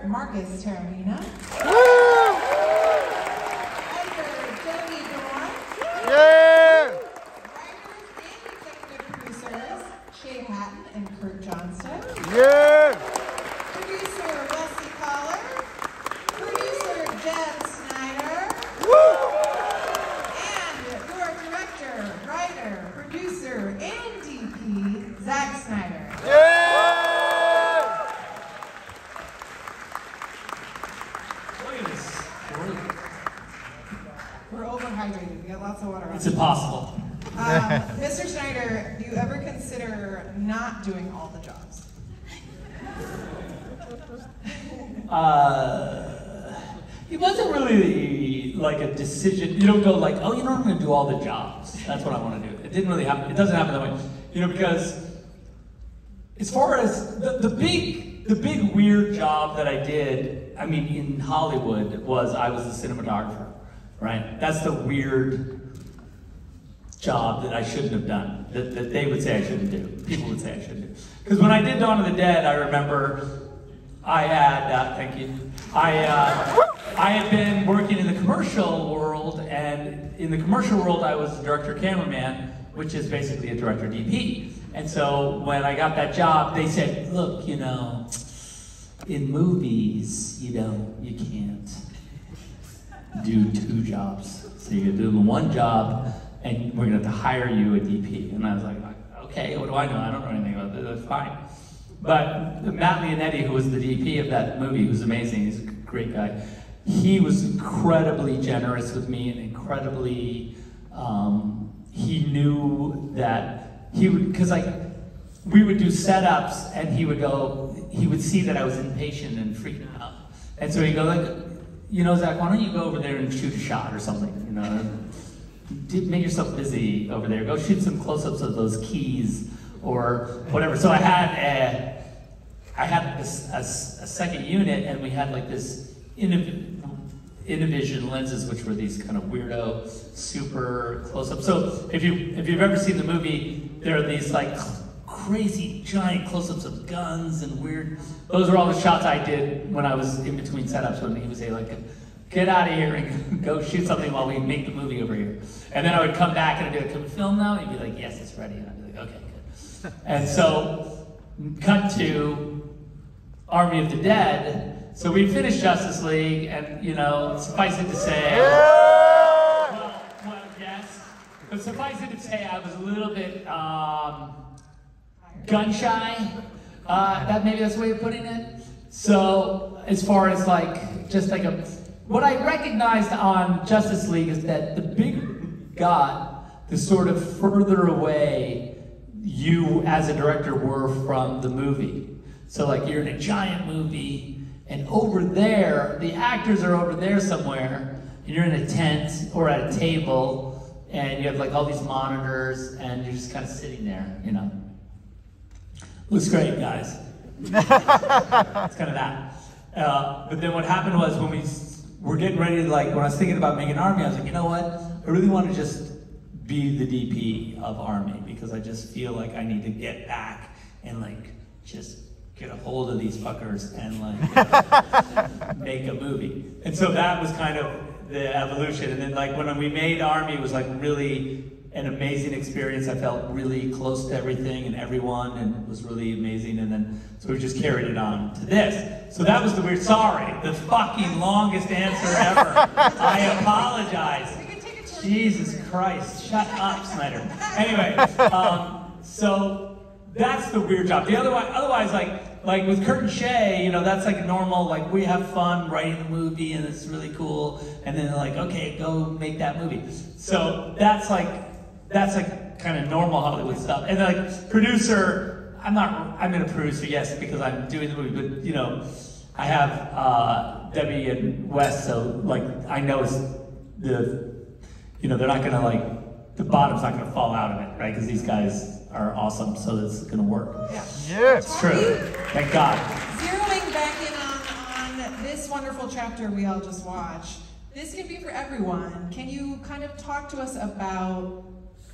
Marcus Taramina. Yeah! And Kurt Johnston. Yeah! Producer Wesley Collar. Producer Jen Snyder. Woo! And your director, writer, producer, and DP, Zack Snyder. Yeah! Look at this. We're overhydrated. We got lots of water on. It's impossible. Mr. Snyder, do you ever consider not doing all the jobs? It wasn't really like a decision. You don't go like, oh, you know, I'm going to do all the jobs. That's what I want to do. It didn't really happen. It doesn't happen that way. You know, because as far as the big weird job that I did, I mean, in Hollywood was I was a cinematographer, right? That's the weird job that I shouldn't have done, that they would say I shouldn't do. People would say I shouldn't do. Because when I did Dawn of the Dead, I remember I had, thank you, I had been working in the commercial world, and in the commercial world I was a director cameraman, which is basically a director DP. And so when I got that job, they said, look, you know, in movies, you know, you can't do two jobs. So you can do one job, and we're gonna have to hire you a DP. And I was like, okay, what do I know? I don't know anything about this, that's fine. But Matt Leonetti, who was the DP of that movie, who's amazing, he's a great guy, he was incredibly generous with me and incredibly, he knew that he would, because like, we would do setups and he would see that I was impatient and freaking out. And so he'd go like, you know, Zach, why don't you go over there and shoot a shot or something, you know? Make yourself busy over there. Go shoot some close-ups of those keys or whatever. So I had a second unit, and we had like this Innovision lenses, which were these kind of weirdo, super close-ups. So if you've ever seen the movie, there are these like crazy giant close-ups of guns and weird. Those are all the shots I did when I was in between setups. When he would say like, get out of here and go shoot something while we make the movie over here. And then I would come back and I'd be like, can we film now? And he'd be like, yes, it's ready. And I'd be like, okay, good. And so, cut to Army of the Dead. So we finished Justice League, and you know, suffice it to say, well, yes. But suffice it to say, I was a little bit gun shy. Maybe that's the way of putting it. So, as far as like, just like what I recognized on Justice League is that the bigger you got, the sort of further away you as a director were from the movie. So like you're in a giant movie, and over there, the actors are over there somewhere, and you're in a tent or at a table, and you have like all these monitors, and you're just kind of sitting there, you know. Looks great, guys. It's kind of that. But then what happened was when we were getting ready to like, when I was thinking about making Army, I was like, you know what? I really want to just be the DP of Army because I just feel like I need to get back and like just get a hold of these fuckers and like make a movie. And so that was kind of the evolution. And then like when we made Army, it was like really an amazing experience. I felt really close to everything and everyone, and it was really amazing. And then, so we just carried it on to this. So that was the weird, sorry, the fucking longest answer ever. I apologize. Jesus Christ, shut up, Snyder. Anyway, so that's the weird job. The otherwise, like with Kurt and Shay, you know, that's like normal, like we have fun writing the movie and it's really cool. And then they're like, okay, go make that movie. So that's like kind of normal Hollywood stuff. And then like producer, I'm gonna produce, yes, because I'm doing the movie, but you know, I have Debbie and Wes, so like I noticed you know, they're not gonna like, the bottom's not gonna fall out of it, right? Because these guys are awesome, so it's gonna work. Yeah. Yes. It's true. Thank God. Zeroing back in on this wonderful chapter we all just watched, this can be for everyone. Can you kind of talk to us about,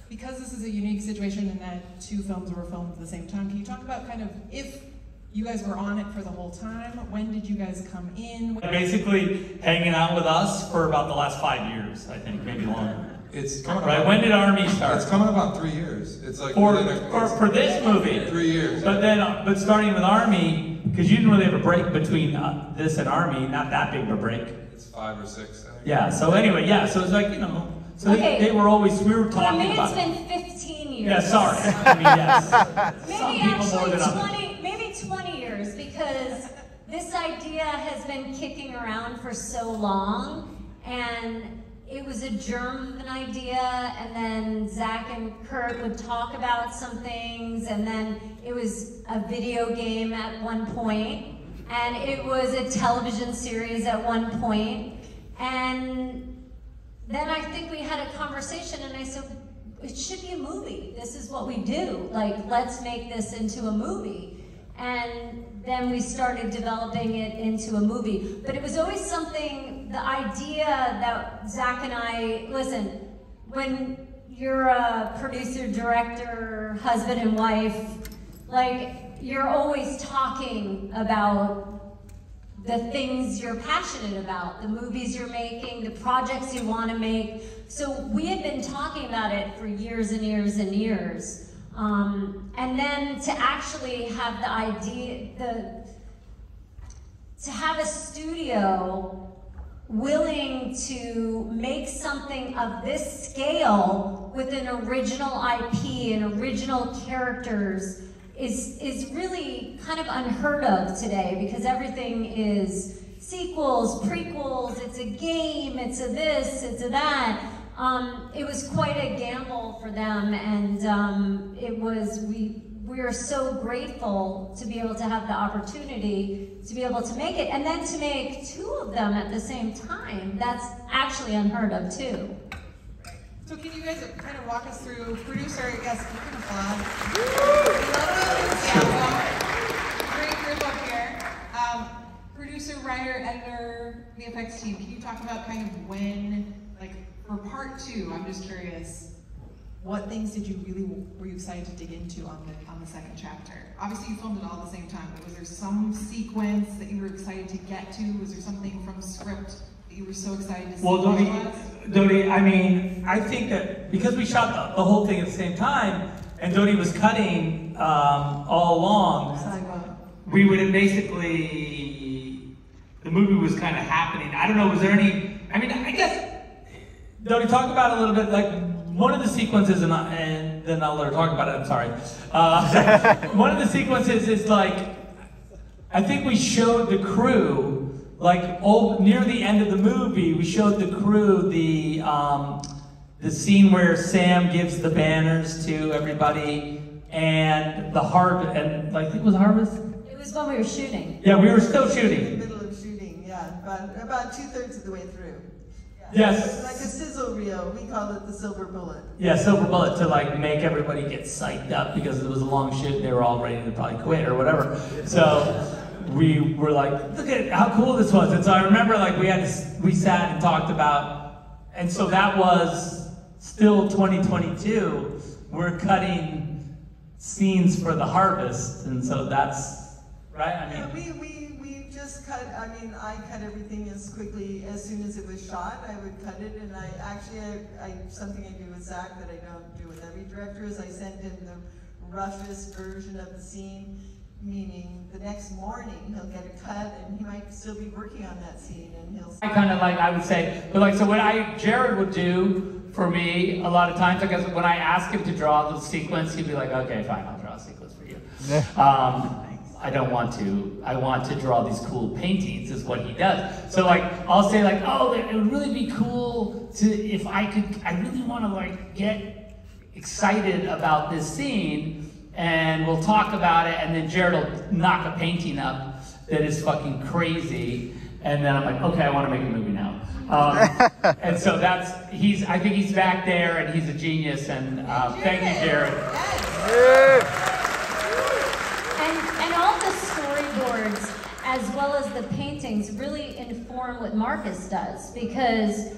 because this is a unique situation in that two films were filmed at the same time, can you talk about kind of if You guys were on it for the whole time. When did you guys come in? Basically hanging out with us for about the last 5 years, I think, maybe longer. It's coming Right, about, when did Army start? It's coming about 3 years. It's like For it's this movie. 3 years. But then, but starting with Army, because you didn't really have a break between this and Army, not that big of a break. It's 5 or 6, I think. Yeah, so anyway, yeah, so it's like, you know, so Okay. they were always, we were For talking me, about it's been 15 years. Yeah, sorry. I mean, yes. Some Maybe people more actually than others. maybe 20 years, because this idea has been kicking around for so long, and it was a germ of an idea, and then Zach and Kurt would talk about some things, and then it was a video game at one point, and it was a television series at one point, and then I think we had a conversation, and I said, it should be a movie. This is what we do. Like, let's make this into a movie. And then we started developing it into a movie. But it was always something, the idea that Zach and I, listen, when you're a producer, director, husband and wife, like, you're always talking about the things you're passionate about, the movies you're making, the projects you want to make. So we had been talking about it for years and years and years. And then to actually have the idea, to have a studio willing to make something of this scale with an original IP and original characters is really kind of unheard of today, because everything is sequels, prequels, it's a game, it's a this, it's a that. It was quite a gamble for them, and we are so grateful to be able to have the opportunity to be able to make it, and then to make 2 of them at the same time. That's actually unheard of too. So can you guys kind of walk us through, producer, yes, you can applaud. Great group up here. Producer, writer, editor, VFX team, can you talk about kind of when, like for part 2, I'm just curious, what things were you excited to dig into on the second chapter? Obviously you filmed it all at the same time, but was there some sequence that you were excited to get to? Was there something from script that you were so excited to see? Well, Dodie, I mean, I think that because we shot the whole thing at the same time, and Dodie was cutting all along, we would have basically, the movie was kind of happening. I don't know, was there any, I mean, I guess, Dodie, talk about a little bit, like, one of the sequences, and then I'll let her talk about it, I'm sorry. One of the sequences is like, I think we showed the crew, like near the end of the movie, we showed the crew the scene where Sam gives the banners to everybody, and and I think it was Harvest? It was when we were shooting. Yeah, we were still shooting. In the middle of shooting, yeah, about 2/3 of the way through. Yes. It's like a sizzle reel. We call it the silver bullet. Yeah, silver bullet, to like make everybody get psyched up because it was a long shoot. They were all ready to probably quit or whatever. So we were like, look at how cool this was. And so I remember like we sat and talked about, and so that was still 2022. We're cutting scenes for the harvest, and so that's right. I mean, we just cut. I mean, I cut everything as quickly as soon as it was shot. I would cut it, and I something I do with Zach that I don't do with every director is I send him the roughest version of the scene. Meaning the next morning he'll get a cut, and he might still be working on that scene, and he'll. I kind of like, I would say, but like, so what Jared would do for me a lot of times, because when I ask him to draw the sequence, he'd be like, okay, fine, I'll draw a sequence for you. I don't want to. I want to draw these cool paintings, is what he does. So like, I'll say like, oh, it would really be cool if I really want to like get excited about this scene, and we'll talk about it, and then Jared will knock a painting up that is fucking crazy, and then I'm like, okay, I want to make a movie now. And so I think he's back there, and he's a genius, and thank you, Jared. And all the storyboards, as well as the paintings, really inform what Marcus does, because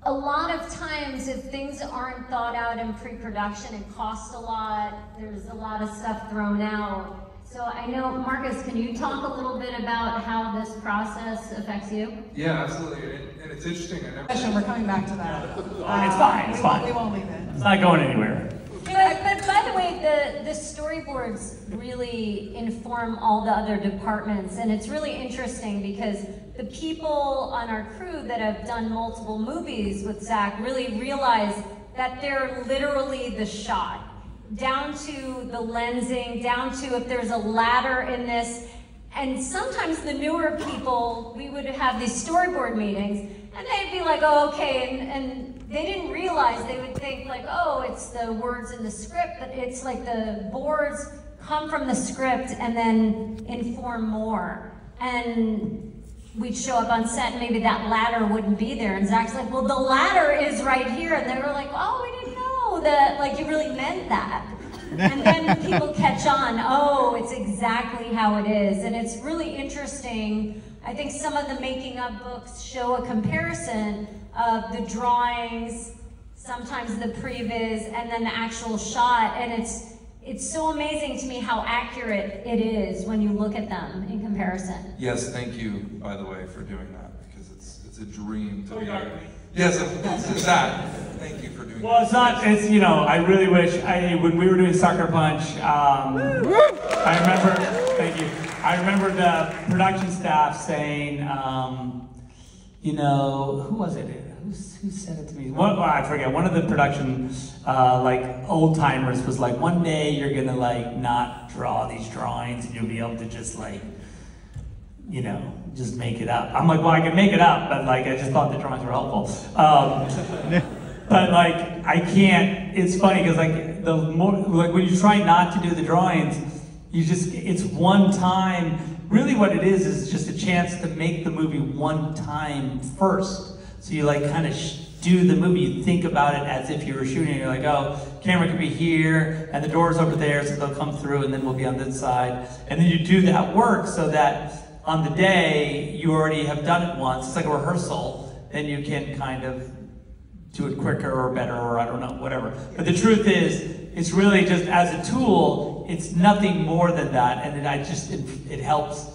a lot of times if things aren't thought out in pre-production, it costs a lot, there's a lot of stuff thrown out. So I know, Marcus, can you talk a little bit about how this process affects you? Yeah, absolutely. And it's interesting. I never. Question, we're coming back to that. It's fine, it's fine. We won't leave it. It's not going anywhere. But by the way, the storyboards really inform all the other departments, and it's really interesting because the people on our crew that have done multiple movies with Zack really realize that they're literally the shot, down to the lensing, down to if there's a ladder in this. And sometimes the newer people, we would have these storyboard meetings, and they'd be like, oh, okay, and they didn't realize, they would think like, oh, it's the words in the script, but it's like the boards come from the script and then inform more. And we'd show up on set and maybe that ladder wouldn't be there, and Zack's like, well, the ladder is right here, and they were like, oh, we didn't know that, like, you really meant that. And then people catch on, oh, it's exactly how it is. And it's really interesting. I think some of the making of books show a comparison of the drawings, sometimes the previs, and then the actual shot. And it's so amazing to me how accurate it is when you look at them in comparison. Yes, thank you, by the way, for doing that, because it's a dream to be here. Yes, it's that. Thank you for doing that. Well, it's not, it's, you know, I really wish, when we were doing Sucker Punch, I remember, thank you, I remember the production staff saying, you know, who was it? Who said it to me? Well, I forget, one of the production, like, old-timers was like, one day you're gonna, like, not draw these drawings and you'll be able to just, like, you know, just make it up. I'm like, well, I can make it up, but like, I just thought the drawings were helpful. But like, I can't, it's funny, because like, the more, like when you try not to do the drawings, you just, it's one time, really what it is just a chance to make the movie one time first. So you like kind of do the movie, you think about it as if you were shooting, you're like, oh, camera could be here, and the door's over there, so they'll come through, and then we'll be on this side. And then you do that work so that on the day, you already have done it once, it's like a rehearsal, then you can kind of do it quicker or better, or I don't know, whatever. But the truth is, it's really just as a tool, it's nothing more than that, and it helps,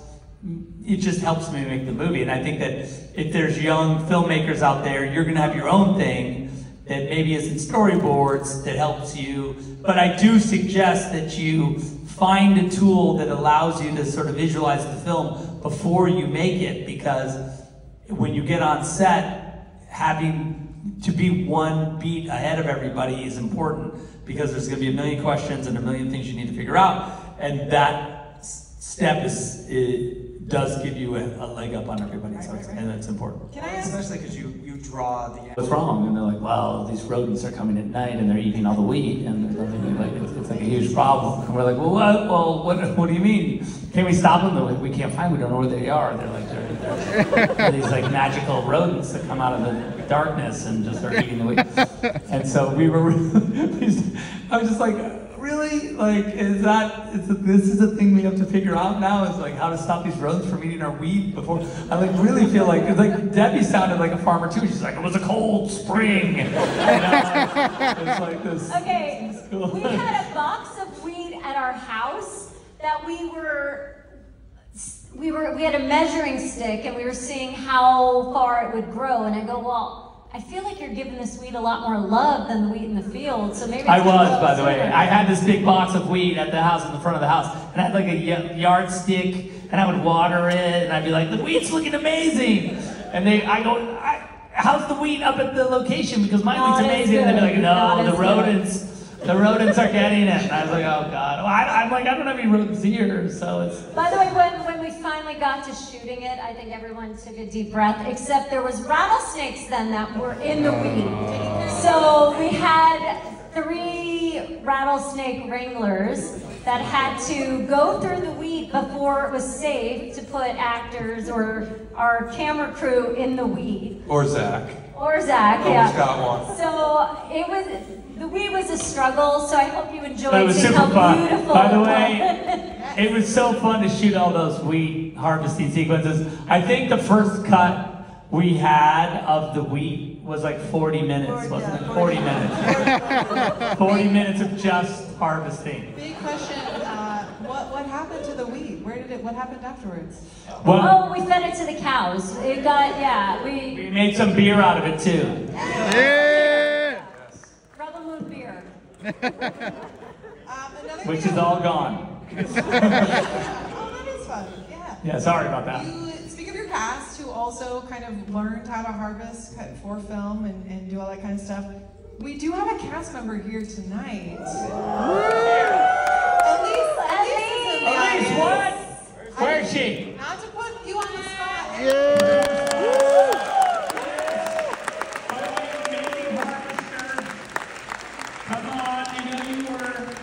it just helps me make the movie. And I think that if there's young filmmakers out there, you're gonna have your own thing that maybe isn't storyboards that helps you, but I do suggest that you find a tool that allows you to sort of visualize the film before you make it, because when you get on set, having to be one beat ahead of everybody is important, because there's going to be a million questions and a million things you need to figure out, and that step does give you a leg up on everybody, and that's important. Can I ask? Especially because you draw the. What's wrong? And they're like, well, these rodents are coming at night and they're eating all the wheat, and they're thinking, like, it's like a huge problem. And we're like, well, what do you mean? Can we stop them? They're like, we can't find. We don't know where they are. They're like, they're these like magical rodents that come out of the darkness and just start eating the wheat. And so we were, I was just like, really? Like, this is a thing we have to figure out now, is like how to stop these rodents from eating our wheat before. I like really feel like, it's like Debbie sounded like a farmer too. She's like, it was a cold spring. You know, it's like this. Okay, this cool. We had a box of wheat at our house that we had a measuring stick, and we were seeing how far it would grow, and I go, well, I feel like you're giving this wheat a lot more love than the wheat in the field, so maybe it's I was, by the sooner. way. I had this big box of wheat at the house, in the front of the house, and I had like a yardstick, and I would water it, and I'd be like, the wheat's looking amazing! And I go, how's the wheat up at the location? Because my wheat's amazing, and they'd be like, no, the rodents are getting it. And I was like, oh God. Well, I'm like, I don't have any rodents here, so it's... By the way, when we finally got to shooting it, I think everyone took a deep breath, except there was rattlesnakes then that were in the wheat. So we had 3 rattlesnake wranglers that had to go through the wheat before it was safe to put actors or our camera crew in the wheat. Or Zack. Or Zack, Almost yeah. got one. So the wheat was a struggle, so I hope you enjoyed But it was seeing super how fun. beautiful By the it was. way, it was so fun to shoot all those wheat harvesting sequences. I think the first cut we had of the wheat was like 40 minutes, wasn't it? 40 minutes. 40 minutes of just harvesting. Big question, what what happened to the weed? What happened afterwards? Well, we fed it to the cows. It got, yeah, We made some beer out of it too. Yeah! Rebel Moon beer. Which is all gone. Oh, that is fun. Yeah. Yeah, sorry about that. You speak of your cast, who also kind of learned how to harvest for film and do all that kind of stuff. We do have a cast member here tonight. Elise, what? Where is she? Not to put you on the spot. Come on, you know you were.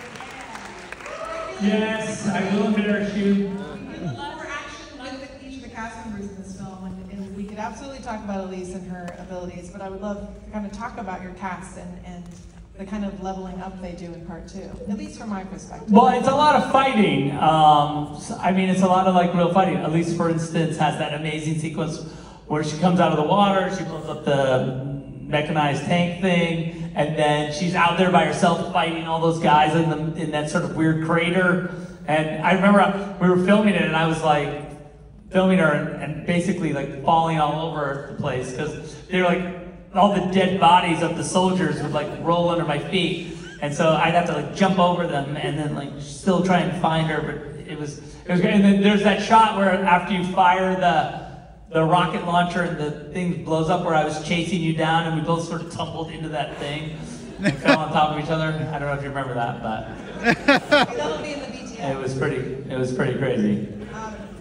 Yes, I will embarrass you. We would love more action with each of the cast members in this film, and we could absolutely talk about Elise and her abilities, but I would love to kind of talk about your cast and the kind of leveling up they do in part 2, at least from my perspective. Well, it's a lot of fighting. I mean, it's a lot of like real fighting. Elise, for instance, has that amazing sequence where she comes out of the water, she blows up the mechanized tank thing, and then she's out there by herself fighting all those guys in that sort of weird crater. And I remember we were filming it, and I was like filming her and basically like falling all over the place because they were like, all the dead bodies of the soldiers would like roll under my feet, and so I'd have to like jump over them and then like still try and find her. But it was great. And then there's that shot where after you fire the rocket launcher and the thing blows up, where I was chasing you down and we both sort of tumbled into that thing and fell on top of each other. I don't know if you remember that, but That'll be in the BTS. it was pretty crazy.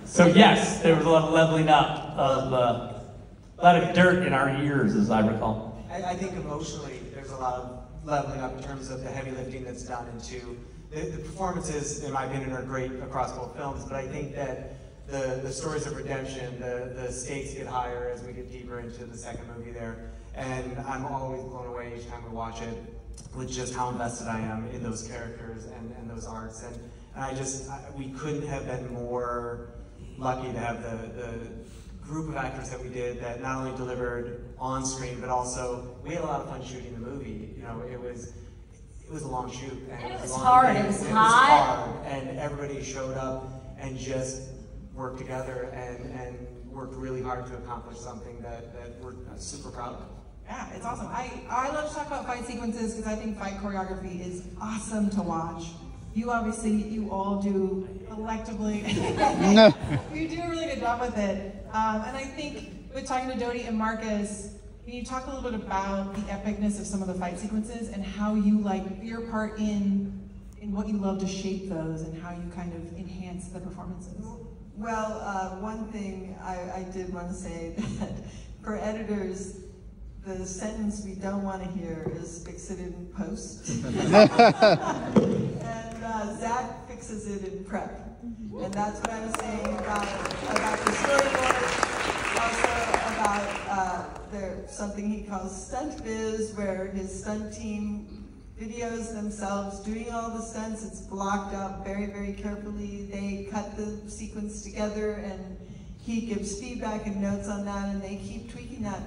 So yes, there was a lot of leveling up of. A lot of dirt in our ears, as I recall. I think emotionally, there's a lot of leveling up in terms of the heavy lifting that's done into the performances, in my opinion, are great across both films, but I think that the stories of redemption, the stakes get higher as we get deeper into the second movie there, and I'm always blown away each time we watch it with just how invested I am in those characters and those arcs, and we couldn't have been more lucky to have the group of actors that we did that not only delivered on screen, but also we had a lot of fun shooting the movie. You know, it was a long shoot, and it was long hard. day. It was hot, and everybody showed up and just worked together and worked really hard to accomplish something that we're super proud of. Yeah, it's awesome. I love to talk about fight sequences because I think fight choreography is awesome to watch. You all do collectively. You do a really good job with it. And I think with talking to Dodie and Marcus, can you talk a little bit about the epicness of some of the fight sequences and how you like your part in what you love to shape those and how you kind of enhance the performances? Well, one thing I did want to say that for editors, the sentence we don't want to hear is fix it in post. And Zack fixes it in prep. And that's what I was saying about the storyboard, also about something he calls stunt biz, where his stunt team videos themselves doing all the stunts. It's blocked up very, very carefully. They cut the sequence together and he gives feedback and notes on that, and they keep tweaking that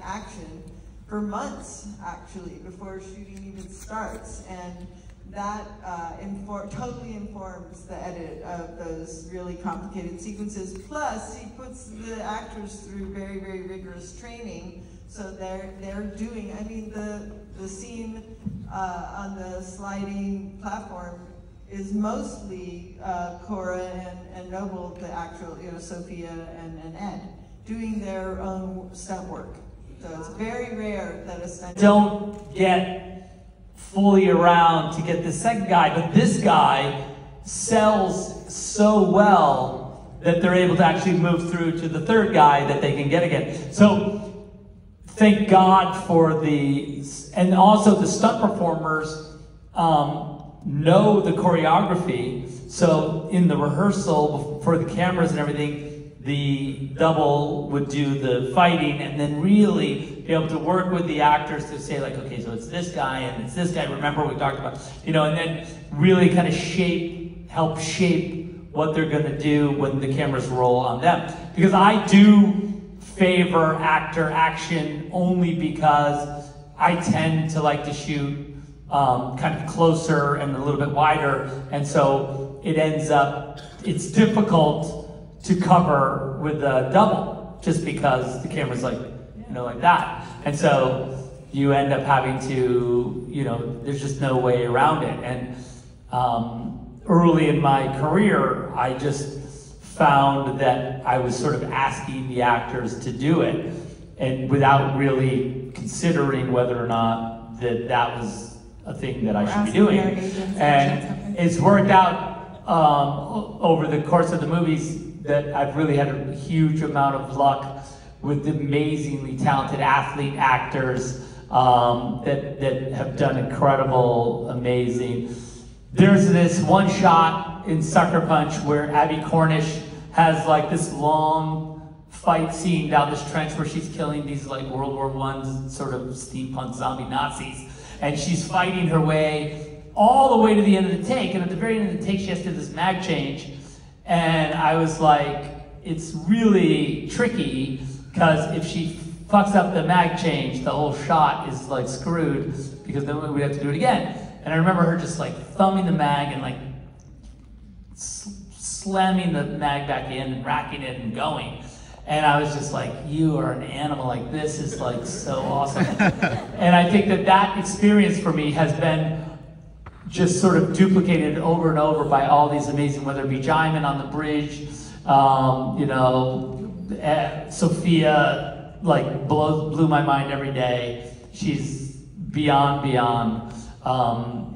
action for months, actually, before shooting even starts. And that totally informs the edit of those really complicated sequences. Plus, he puts the actors through very, very rigorous training, so they're doing, I mean, the scene on the sliding platform is mostly Cora and Noble, the actual, Sophia and Ed, doing their own stunt work. So it's very rare that a stunt don't get fully around to get the second guy, but this guy sells so well that they're able to actually move through to the third guy that they can get again. So thank God for and also the stunt performers know the choreography. So in the rehearsal for the cameras and everything, the double would do the fighting and then really be able to work with the actors to say like, okay, so it's this guy and it's this guy. Remember we talked about, and then really kind of help shape what they're going to do when the cameras roll on them. Because I do favor actor action only because I tend to like to shoot kind of closer and a little bit wider, and so it ends up, it's difficult to cover with a double, just because the camera's like, you know, like that. And so you end up having to, you know, there's just no way around it. And early in my career, I just found that I was sort of asking the actors to do it, and without really considering whether or not that was a thing that I should be doing. And it's worked out over the course of the movies that I've really had a huge amount of luck with amazingly talented athlete actors that have done incredible, amazing. There's this one shot in Sucker Punch where Abby Cornish has like this long fight scene down this trench where she's killing these like World War I sort of steampunk zombie Nazis. And she's fighting her way all the way to the end of the take. And at the very end of the take, she has to do this mag change. And I was like, it's really tricky, because if she fucks up the mag change, the whole shot is like screwed, because then we have to do it again. And I remember her just like thumbing the mag and like slamming the mag back in and racking it and going. And I was just like, you are an animal, like this is like so awesome. And I think that that experience for me has been just sort of duplicated over and over by all these amazing, whether it be Jaimin on the bridge, you know, Sophia like blew my mind every day. She's beyond.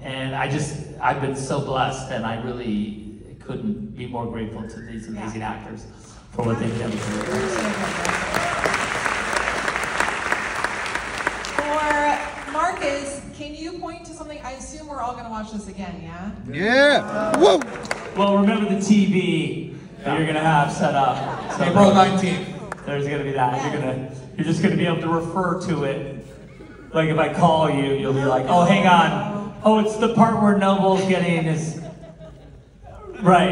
And I've been so blessed, and I really couldn't be more grateful to these amazing actors for what they've done. For Marcus, can you point to something? I assume we're all going to watch this again, yeah? Yeah. Whoa. Well, remember the TV that you're going to have set up. So April 19th. There's going to be that. You're just going to be able to refer to it. Like if I call you, you'll be like, oh, hang on. Oh, it's the part where Noble's getting his... Right,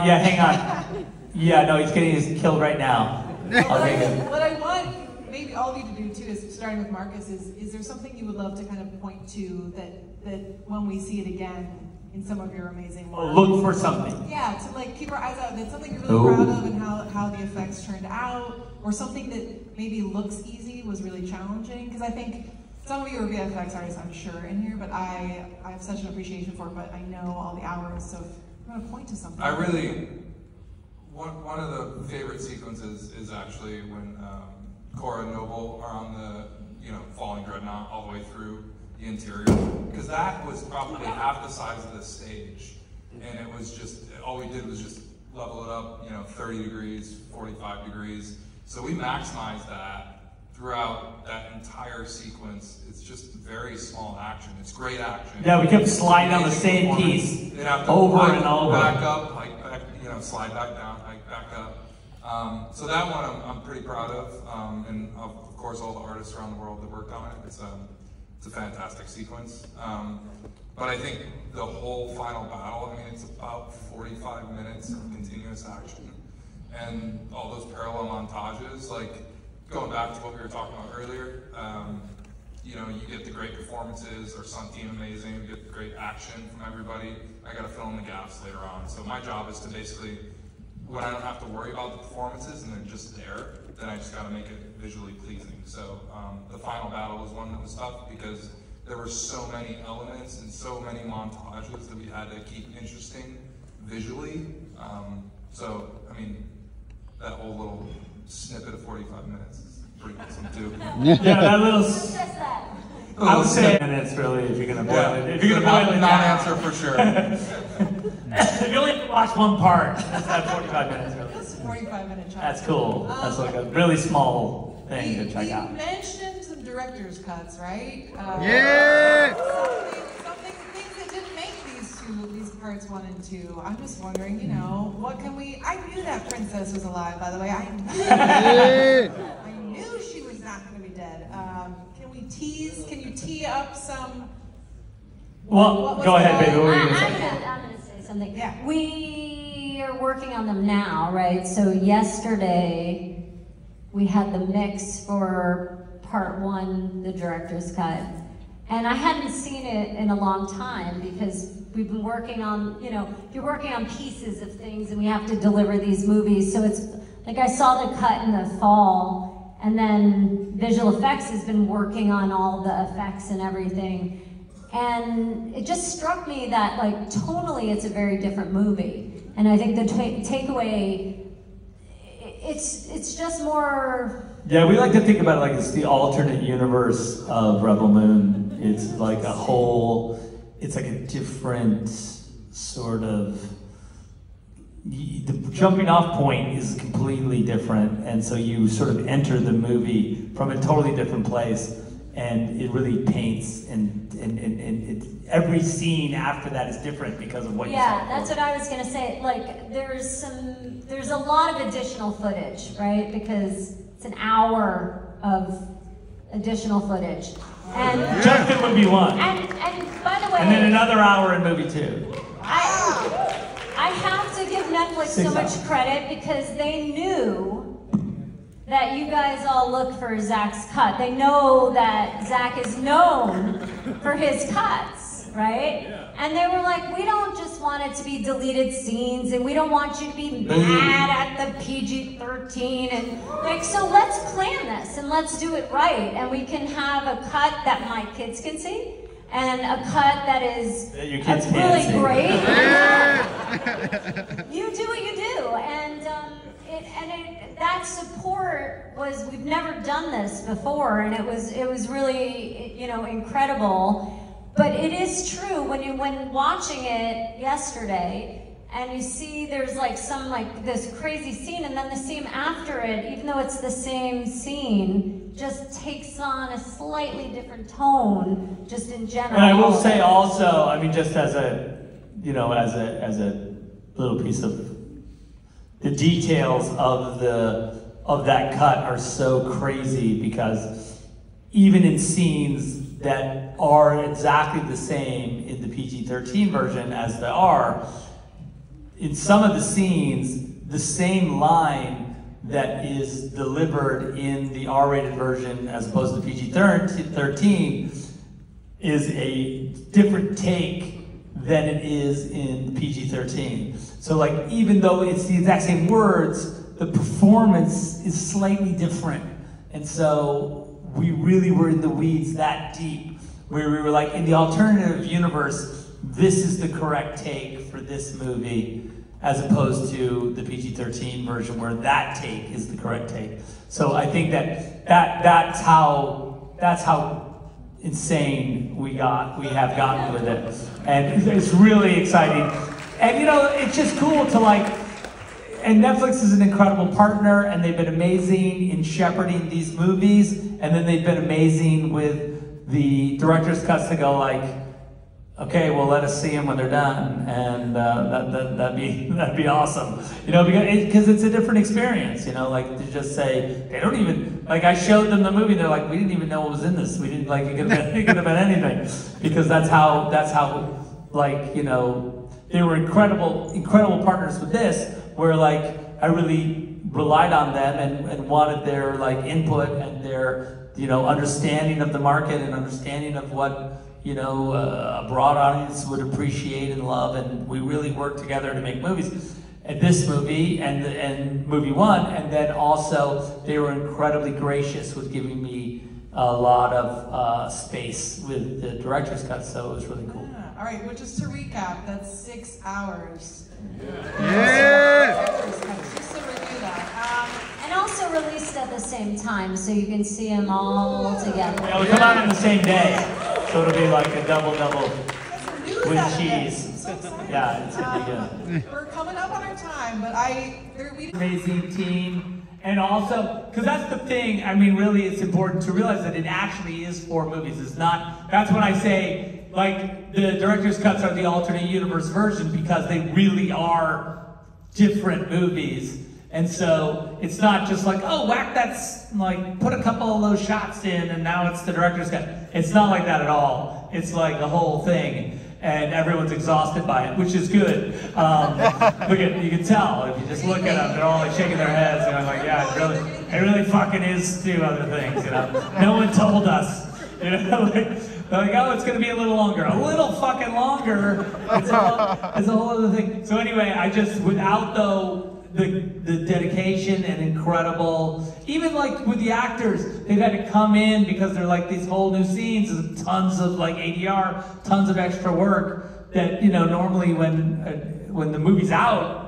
yeah, hang on. Yeah, no, he's getting his killed right now. Okay, good. What I want maybe all of you to do too is, starting with Marcus, is there something you would love to kind of point to that when we see it again in some of your amazing work? Look for something. Yeah, to like keep our eyes out. That's something you're really proud of, and how the effects turned out, or something that maybe looks easy was really challenging. Because I think some of you are VFX artists, I'm sure, in here, but I have such an appreciation for it, but I know all the hours, so if you want to point to something. One of the favorite sequences is actually when Cora and Noble are on the, falling dreadnought all the way through the interior, because that was probably half the size of the stage, and it was just, all we did was just level it up, 30 degrees, 45 degrees, so we maximized that throughout that entire sequence. It's just very small action. It's great action. Yeah, we kept sliding on the same piece over and over. Back up, slide back down, back up. So that one I'm pretty proud of, and of course all the artists around the world that worked on it. It's a fantastic sequence. But I think the whole final battle, it's about 45 minutes of continuous action, and all those parallel montages, going back to what we were talking about earlier, you get the great performances, or Santine amazing, you get the great action from everybody. I gotta fill in the gaps later on. So my job is to basically, when I don't have to worry about the performances and they're just there, then I just gotta make it visually pleasing. So the final battle was one that was tough because there were so many elements and so many montages that we had to keep interesting visually. That whole little snippet of 45 minutes is pretty awesome too. Yeah, that little... I would say minutes really, if you're gonna boil it. If you're gonna boil it non-answer for sure. If you only watch one part, that's that 45 minutes really. This 45-minute challenge. That's cool. That's like a really small thing to check out. You mentioned some director's cuts, right? Yeah! Things that didn't make these parts 1 and 2. I'm just wondering, what can we... I knew that princess was alive, by the way. I knew she was not going to be dead. Can you tee up some... Well, go ahead, baby. What were you going to say? I'm going to say something. Yeah. We are working on them now, right? So yesterday, we had the mix for part 1, the director's cut. And I hadn't seen it in a long time because we've been working on, you know, you're working on pieces of things and we have to deliver these movies. So it's like I saw the cut in the fall, and then visual effects has been working on all the effects and everything. And it just struck me that, like, tonally it's a very different movie. And I think the takeaway, it's just more... Yeah, we like to think about it like it's the alternate universe of Rebel Moon. It's like a whole, it's like a different sort of, the jumping off point is completely different. And so you sort of enter the movie from a totally different place, and it really paints, and every scene after that is different because of what you saw. Yeah, that's what I was gonna say. Like, there's a lot of additional footage, right? Because it's an hour of additional footage. And just in movie 1. And by the way, and then another hour in movie 2. I have to give Netflix so much credit because they knew that you guys all look for Zack's cut. They know that Zack is known for his cuts, right? Yeah. And they were like, we don't just want it to be deleted scenes, and we don't want you to be mad at the PG-13, and like, so let's plan this and let's do it right, and we can have a cut that my kids can see, and a cut that is really great. You do what you do, and that support was, we've never done this before, and it was really, you know, incredible. But it is true when watching it yesterday, and you see there's like this crazy scene, and then the scene after it, even though it's the same scene, just takes on a slightly different tone, just in general. And I will say also, I mean, just as a, you know, as a little piece of the details of that cut are so crazy, because even in scenes that are exactly the same in the PG-13 version as they are, in some of the scenes, the same line that is delivered in the R-rated version as opposed to PG-13 is a different take than it is in PG-13. So like, even though it's the exact same words, the performance is slightly different. And so we really were in the weeds that deep, where we were like, in the alternative universe, this is the correct take for this movie, as opposed to the PG-13 version where that take is the correct take. So I think that's how insane we have gotten with it. And it's really exciting. And you know, it's just cool to like, and Netflix is an incredible partner, and they've been amazing in shepherding these movies, and then they've been amazing with the director's cuts to go like, okay, well, let us see them when they're done, and that'd be awesome, you know, because it's a different experience, you know, like to just say, they don't even, like I showed them the movie, they're like, we didn't even know what was in this, we didn't, like, it could have been anything, because that's how, like, you know, they were incredible partners with this, where like, I really relied on them and wanted their like input and their, you know, understanding of the market and understanding of what, you know, a broad audience would appreciate and love, and we really worked together to make movies. And this movie and movie 1, and then also they were incredibly gracious with giving me a lot of space with the director's cut, so it was really cool. Yeah. All right, well, just to recap, that's 6 hours. Yeah. Just to review that. And also released at the same time, so you can see them all together. Yeah, we come out on the same day, so it'll be like a double with cheese. Yeah, it's gonna be good. We're coming up on our time, but we amazing team, and also, because that's the thing, I mean, really it's important to realize that it actually is 4 movies. It's not, that's when I say, like, the director's cuts are the alternate universe version, because they really are different movies. And so it's not just like, oh, whack, that's like, put a couple of those shots in and now it's the director's cut. It's not like that at all. It's like the whole thing, and everyone's exhausted by it, which is good. You can tell if you just look at them, they're all like shaking their heads, and I'm like, yeah, it really fucking is 2 other things, you know. No one told us. You know, like, oh, it's going to be a little longer. A little fucking longer. It's a whole other thing. So anyway, I just, without the dedication and incredible, even like with the actors, they've had to come in because they're like these whole new scenes, and tons of like ADR, tons of extra work that, you know, normally when the movie's out,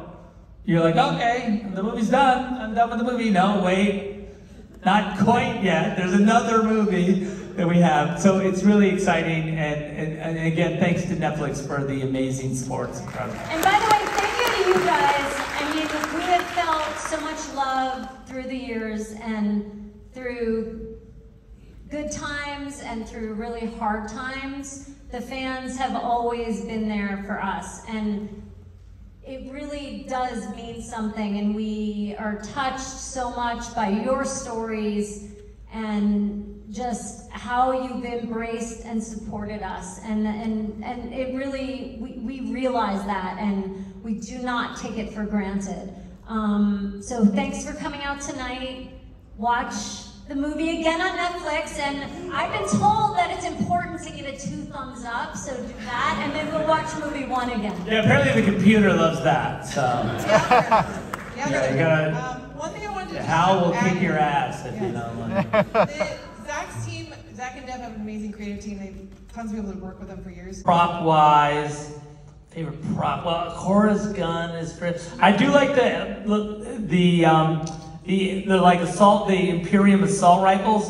you're like, okay, the movie's done. I'm done with the movie. No, wait, not quite yet. There's another movie that we have. So it's really exciting. And again, thanks to Netflix for the amazing support. It's incredible. And by the way, thank you to you guys. I mean, we have felt so much love through the years and through good times and through really hard times. The fans have always been there for us. And it really does mean something, and we are touched so much by your stories and just how you've embraced and supported us. And it really, we realize that, and we do not take it for granted. So thanks for coming out tonight. Watch the movie again on Netflix, and I've been told that it's important to give it 2 thumbs up, so do that, and then we'll watch movie 1 again. Yeah, apparently the computer loves that, so. Yeah, you gotta, one thing I wanted to Hal will add kick your here. ass if you don't like it. Zach's team, Zach and Dev have an amazing creative team. They've tons of people that work with them for years. Prop-wise, favorite prop, well, Cora's gun is pretty. I do like the Imperium assault rifles,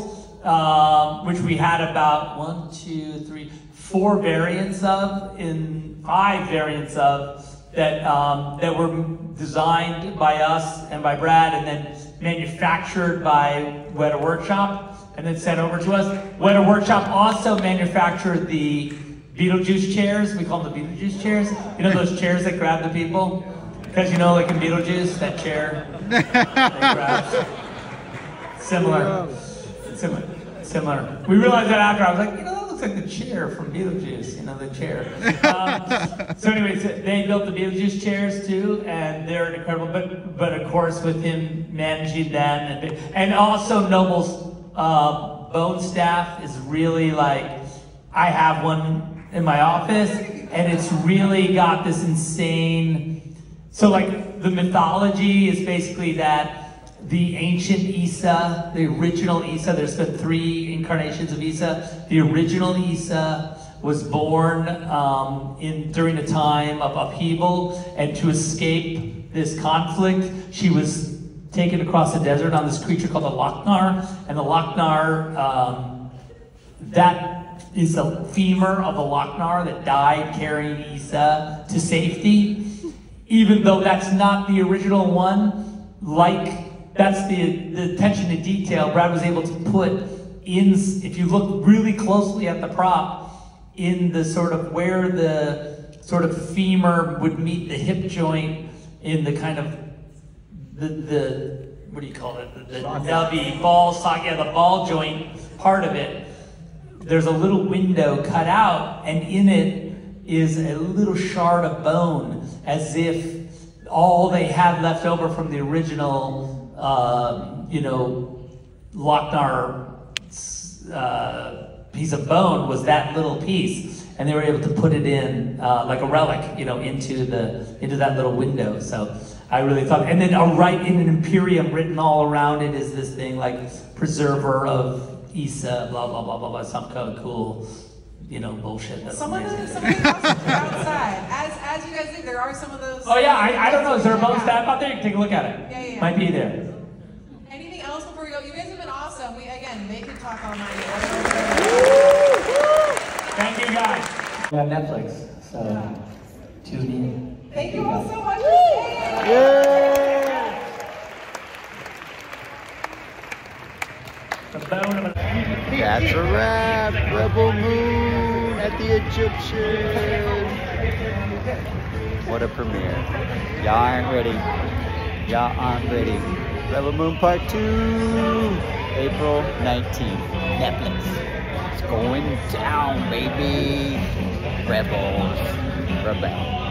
which we had about 1, 2, 3, 4 variants of, in 5 variants of, that were designed by us and by Brad, and then manufactured by Weta Workshop, and then sent over to us. Weta Workshop also manufactured the Beetlejuice chairs. We call them the Beetlejuice chairs. You know those chairs that grab the people? Because you know, like in Beetlejuice, that chair that grabs. Similar. We realized that after. I was like, you know, that looks like the chair from Beetlejuice. You know, the chair. So anyways, they built the Beetlejuice chairs too, and they're incredible. But of course, with him managing them, and also Noble's bone staff is really like, I have one in my office, and it's really got this insane. So like the mythology is basically that the ancient Issa, the original Issa, there's been 3 incarnations of Issa. The original Issa was born during a time of upheaval, and to escape this conflict, she was taken across the desert on this creature called the Lochnar, and the Lochnar, that is the femur of the Lochnar that died carrying Issa to safety. Even though that's not the original one, that's the attention to detail Brad was able to put in, if you look really closely at the prop, in the sort of where the sort of femur would meet the hip joint, in the kind of the what do you call it? The nubby ball socket, yeah, the ball joint part of it. There's a little window cut out, and in it is a little shard of bone, as if all they had left over from the original, Lochnar piece of bone was that little piece, and they were able to put it in like a relic, into that little window. So I really thought, and then right in an Imperium written all around it is this thing like preserver of Issa, blah blah blah blah blah, some kind of cool, bullshit. That's some of the costumes are outside. As you guys think, there are some of those. Oh yeah, I don't know. Is there a bone staff out there? You can take a look at it. Yeah. Might be there. Anything else before we go? You guys have been awesome. They could talk all night. Thank you guys. We have Netflix, so tune in. Thank you all so much for staying. Yeah. That's a wrap. Rebel Moon at the Egyptian. What a premiere. Y'all aren't ready. Y'all aren't ready. Rebel Moon Part 2. April 19th. Netflix. It's going down, baby. Rebels. Rebel.